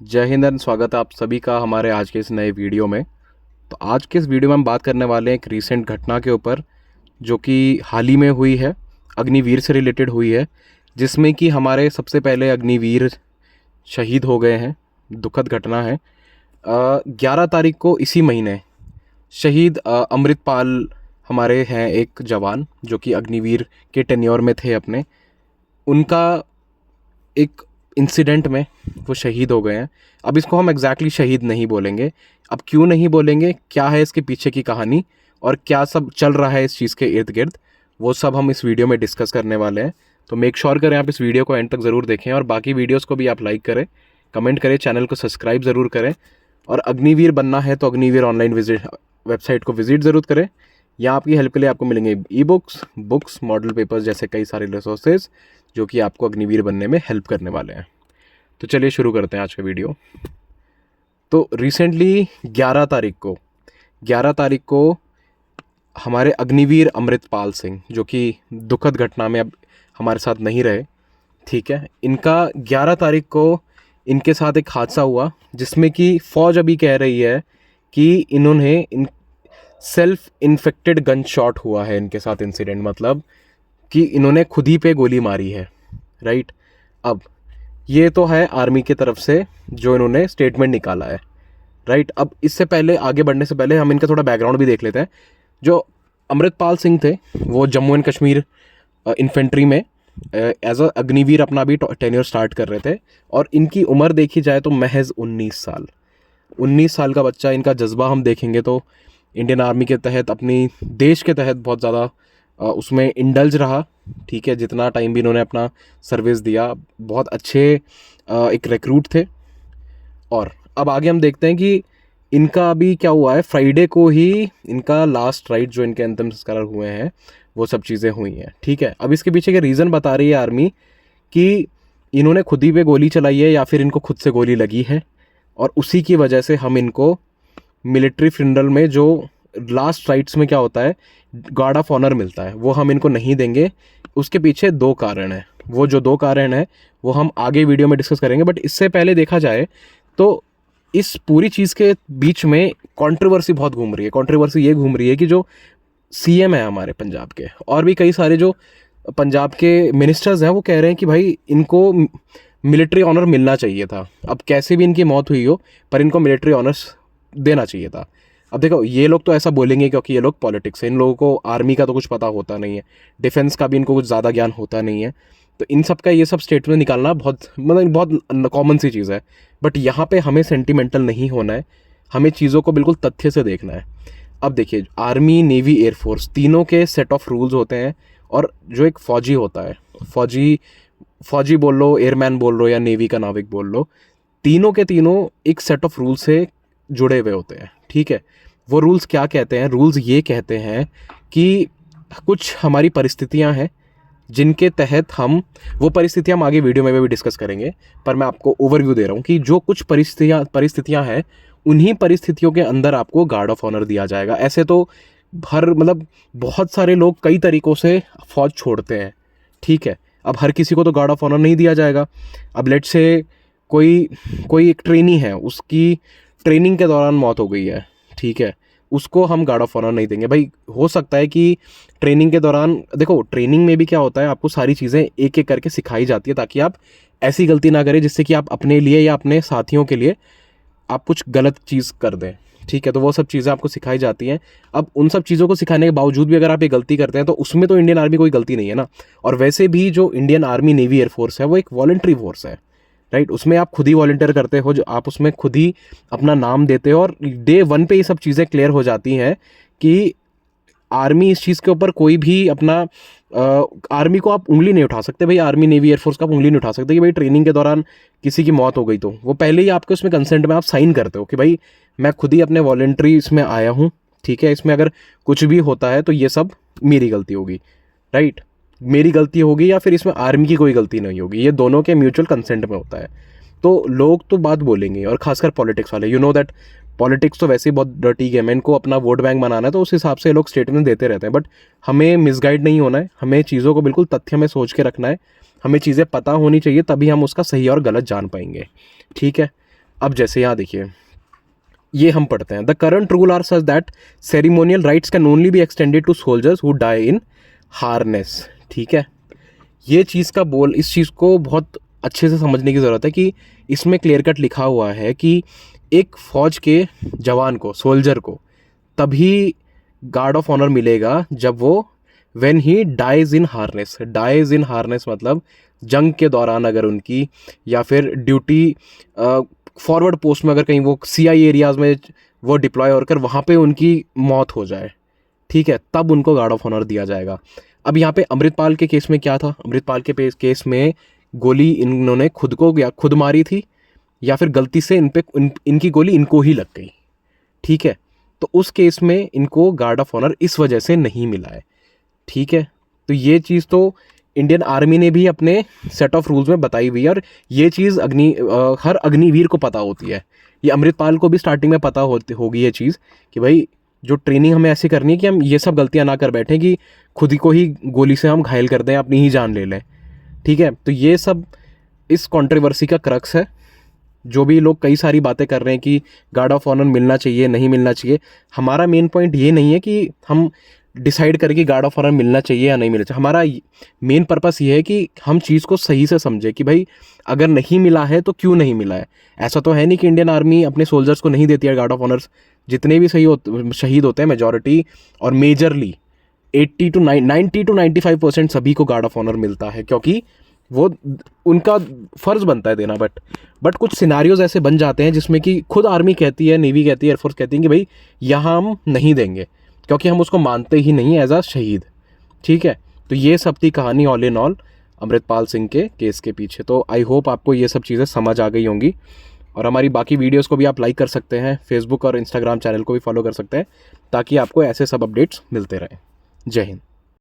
जय हिंद एंड स्वागत है आप सभी का हमारे आज के इस नए वीडियो में। तो आज के इस वीडियो में हम बात करने वाले हैं एक रीसेंट घटना के ऊपर जो कि हाल ही में हुई है, अग्निवीर से रिलेटेड हुई है, जिसमें कि हमारे सबसे पहले अग्निवीर शहीद हो गए हैं। दुखद घटना है। 11 तारीख को इसी महीने शहीद अमृतपाल हमारे हैं एक जवान जो कि अग्निवीर के टेन्योर में थे अपने। उनका एक इंसिडेंट में वो शहीद हो गए हैं। अब इसको हम एग्जैक्टली शहीद नहीं बोलेंगे। अब क्यों नहीं बोलेंगे, क्या है इसके पीछे की कहानी और क्या सब चल रहा है इस चीज़ के इर्द गिर्द, वो सब हम इस वीडियो में डिस्कस करने वाले हैं। तो मेक श्योर करें आप इस वीडियो को एंड तक ज़रूर देखें और बाकी वीडियोज़ को भी आप लाइक करें, कमेंट करें, चैनल को सब्सक्राइब ज़रूर करें। और अग्निवीर बनना है तो अग्निवीर ऑनलाइन विजिट वेबसाइट को विजिट ज़रूर करें। यहाँ आपकी हेल्प के लिए आपको मिलेंगे ई बुक्स, मॉडल पेपर्स जैसे कई सारे रिसोर्सेज जो कि आपको अग्निवीर बनने में हेल्प करने वाले हैं। तो चलिए शुरू करते हैं आज का वीडियो। तो रिसेंटली 11 तारीख को हमारे अग्निवीर अमृतपाल सिंह जो कि दुखद घटना में अब हमारे साथ नहीं रहे, ठीक है, इनका 11 तारीख को इनके साथ एक हादसा हुआ जिसमें कि फ़ौज अभी कह रही है कि इन्होंने सेल्फ इन्फेक्टेड गन शॉट हुआ है इनके साथ इंसिडेंट, मतलब कि इन्होंने खुद ही पे गोली मारी है, राइट। अब ये तो है आर्मी की तरफ से जो इन्होंने स्टेटमेंट निकाला है, राइट। अब इससे पहले आगे बढ़ने से पहले हम इनका थोड़ा बैकग्राउंड भी देख लेते हैं। जो अमृतपाल सिंह थे वो जम्मू एंड कश्मीर इन्फेंट्री में एज अ अग्निवीर अपना भी टेन्योर स्टार्ट कर रहे थे और इनकी उम्र देखी जाए तो महज 19 साल का बच्चा। इनका जज्बा हम देखेंगे तो इंडियन आर्मी के तहत, अपनी देश के तहत बहुत ज़्यादा उसमें इंडल्ज रहा, ठीक है। जितना टाइम भी इन्होंने अपना सर्विस दिया, बहुत अच्छे एक रिक्रूट थे। और अब आगे हम देखते हैं कि इनका अभी क्या हुआ है। फ्राइडे को ही इनका लास्ट राइट जो इनके अंतिम संस्कार हुए हैं वो सब चीज़ें हुई हैं, ठीक है। अब इसके पीछे के रीज़न बता रही है आर्मी कि इन्होंने खुद ही पे गोली चलाई है या फिर इनको खुद से गोली लगी है और उसी की वजह से हम इनको मिलिट्री फ्यूनरल में जो लास्ट राइट्स में क्या होता है, गार्ड ऑफ ऑनर मिलता है, वो हम इनको नहीं देंगे। उसके पीछे 2 कारण हैं। वो जो 2 कारण हैं वो हम आगे वीडियो में डिस्कस करेंगे। बट इससे पहले देखा जाए तो इस पूरी चीज़ के बीच में कंट्रोवर्सी बहुत घूम रही है। कंट्रोवर्सी ये घूम रही है कि जो सीएम है हमारे पंजाब के और भी कई सारे जो पंजाब के मिनिस्टर्स हैं वो कह रहे हैं कि भाई इनको मिलिट्री ऑनर मिलना चाहिए था। अब कैसे भी इनकी मौत हुई हो पर इनको मिलिट्री ऑनर्स देना चाहिए था। अब देखो, ये लोग तो ऐसा बोलेंगे क्योंकि ये लोग पॉलिटिक्स है, इन लोगों को आर्मी का तो कुछ पता होता नहीं है, डिफेंस का भी इनको कुछ ज़्यादा ज्ञान होता नहीं है। तो इन सब का ये सब स्टेटमेंट निकालना बहुत कॉमन सी चीज़ है। बट यहाँ पे हमें सेंटिमेंटल नहीं होना है, हमें चीज़ों को बिल्कुल तथ्य से देखना है। अब देखिए, आर्मी, नेवी, एयरफोर्स तीनों के सेट ऑफ रूल्स होते हैं और जो एक फ़ौजी होता है, फ़ौजी बोल लो, एयरमैन बोल लो या नेवी का नाविक बोल लो, तीनों के तीनों एक सेट ऑफ रूल से जुड़े हुए होते हैं, ठीक है। वो रूल्स क्या कहते हैं? रूल्स ये कहते हैं कि कुछ हमारी परिस्थितियां हैं जिनके तहत हम, वो परिस्थितियां हम आगे वीडियो में भी डिस्कस करेंगे, पर मैं आपको ओवरव्यू दे रहा हूँ कि जो कुछ परिस्थितियां हैं उन्हीं परिस्थितियों के अंदर आपको गार्ड ऑफ ऑनर दिया जाएगा। ऐसे तो बहुत सारे लोग कई तरीक़ों से फौज छोड़ते हैं, ठीक है। अब हर किसी को तो गार्ड ऑफ ऑनर नहीं दिया जाएगा। अब लेट से कोई एक ट्रेनी है, उसकी ट्रेनिंग के दौरान मौत हो गई है, ठीक है, उसको हम गार्ड ऑफ ऑनर नहीं देंगे। भाई हो सकता है कि ट्रेनिंग के दौरान, देखो ट्रेनिंग में भी क्या होता है, आपको सारी चीज़ें एक एक करके सिखाई जाती है ताकि आप ऐसी गलती ना करें जिससे कि आप अपने लिए या अपने साथियों के लिए आप कुछ गलत चीज़ कर दें, ठीक है। तो वो सब चीज़ें आपको सिखाई जाती हैं। अब उन सब चीज़ों को सिखाने के बावजूद भी अगर आप ये गलती करते हैं तो उसमें तो इंडियन आर्मी कोई गलती नहीं है ना। और वैसे भी जो इंडियन आर्मी, नेवी, एयरफोर्स है वो एक वॉलंटरी फोर्स है, राइट। उसमें आप खुद ही वॉलंटियर करते हो, जो आप उसमें खुद ही अपना नाम देते हो और डे 1 पे ये सब चीज़ें क्लियर हो जाती हैं कि आर्मी इस चीज़ के ऊपर कोई भी अपना आर्मी को आप उंगली नहीं उठा सकते। भाई आर्मी, नेवी, एयरफोर्स का आप उंगली नहीं उठा सकते कि भाई ट्रेनिंग के दौरान किसी की मौत हो गई तो वो पहले ही आपके उसमें कंसेंट में आप साइन करते हो कि भाई मैं खुद ही अपने वॉलंटरी इसमें आया हूँ, ठीक है। इसमें अगर कुछ भी होता है तो ये सब मेरी गलती होगी, राइट, मेरी गलती होगी या फिर इसमें आर्मी की कोई गलती नहीं होगी, ये दोनों के म्यूचुअल कंसेंट में होता है। तो लोग तो बात बोलेंगे, और खासकर पॉलिटिक्स वाले, यू नो दैट पॉलिटिक्स तो वैसे ही बहुत डर्टी गेम है, इनको अपना वोट बैंक बनाना है तो उस हिसाब से ये लोग स्टेटमेंट देते रहते हैं। बट हमें मिसगाइड नहीं होना है, हमें चीज़ों को बिल्कुल तथ्य में सोच के रखना है, हमें चीज़ें पता होनी चाहिए, तभी हम उसका सही और गलत जान पाएंगे, ठीक है। अब जैसे यहाँ देखिए, ये हम पढ़ते हैं, the current rule are such that ceremonial rites can only be extended to soldiers who die in harness. ठीक है, ये चीज़ का बोल, इस चीज़ को बहुत अच्छे से समझने की ज़रूरत है कि इसमें क्लियर कट लिखा हुआ है कि एक फौज के जवान को, सोल्जर को, तभी गार्ड ऑफ ऑनर मिलेगा जब वो when he dies in harness. Dies in harness मतलब जंग के दौरान अगर उनकी, या फिर ड्यूटी फॉरवर्ड पोस्ट में अगर कहीं वो सीआई एरियाज़ में वो डिप्लॉय होकर वहाँ पे उनकी मौत हो जाए, ठीक है, तब उनको गार्ड ऑफ ऑनर दिया जाएगा। अब यहाँ पे अमृतपाल के केस में क्या था, अमृतपाल के केस में गोली इन्होंने खुद को या खुद मारी थी, या फिर गलती से इनकी गोली इनको ही लग गई। ठीक है, तो उस केस में इनको गार्ड ऑफ ऑनर इस वजह से नहीं मिला है। ठीक है, तो ये चीज़ तो इंडियन आर्मी ने भी अपने सेट ऑफ रूल्स में बताई हुई है, और ये चीज़ हर अग्निवीर को पता होती है। ये अमृतपाल को भी स्टार्टिंग में पता होगी ये चीज़ कि भाई जो ट्रेनिंग हमें ऐसी करनी है कि हम ये सब गलतियां ना कर बैठें कि खुद ही को ही गोली से हम घायल कर दें, अपनी ही जान ले लें। ठीक है, तो ये सब इस कंट्रोवर्सी का क्रक्स है। जो भी लोग कई सारी बातें कर रहे हैं कि गार्ड ऑफ ऑनर मिलना चाहिए, नहीं मिलना चाहिए, हमारा मेन पॉइंट ये नहीं है कि हम डिसाइड करें कि गार्ड ऑफ ऑनर मिलना चाहिए या नहीं मिलना चाहिए। हमारा मेन पर्पस ये है कि हम चीज़ को सही से समझे कि भाई अगर नहीं मिला है तो क्यों नहीं मिला है। ऐसा तो है नहीं कि इंडियन आर्मी अपने सोल्जर्स को नहीं देती है गार्ड ऑफ ऑनर्स। जितने भी शहीद होते हैं मेजॉरिटी और मेजरली 90 to 95% सभी को गार्ड ऑफ ऑनर मिलता है, क्योंकि वो उनका फ़र्ज़ बनता है देना। बट कुछ सिनारियोज ऐसे बन जाते हैं जिसमें कि खुद आर्मी कहती है, नेवी कहती है, एयरफोर्स कहती है कि भाई यहाँ हम नहीं देंगे, क्योंकि हम उसको मानते ही नहीं एज अ शहीद। ठीक है, तो ये सब थी कहानी all in all Amritpal Singh के केस के पीछे। तो आई होप आपको ये सब चीज़ें समझ आ गई होंगी, और हमारी बाकी वीडियोस को भी आप लाइक कर सकते हैं, फेसबुक और इंस्टाग्राम चैनल को भी फॉलो कर सकते हैं, ताकि आपको ऐसे सब अपडेट्स मिलते रहें। जय हिंद।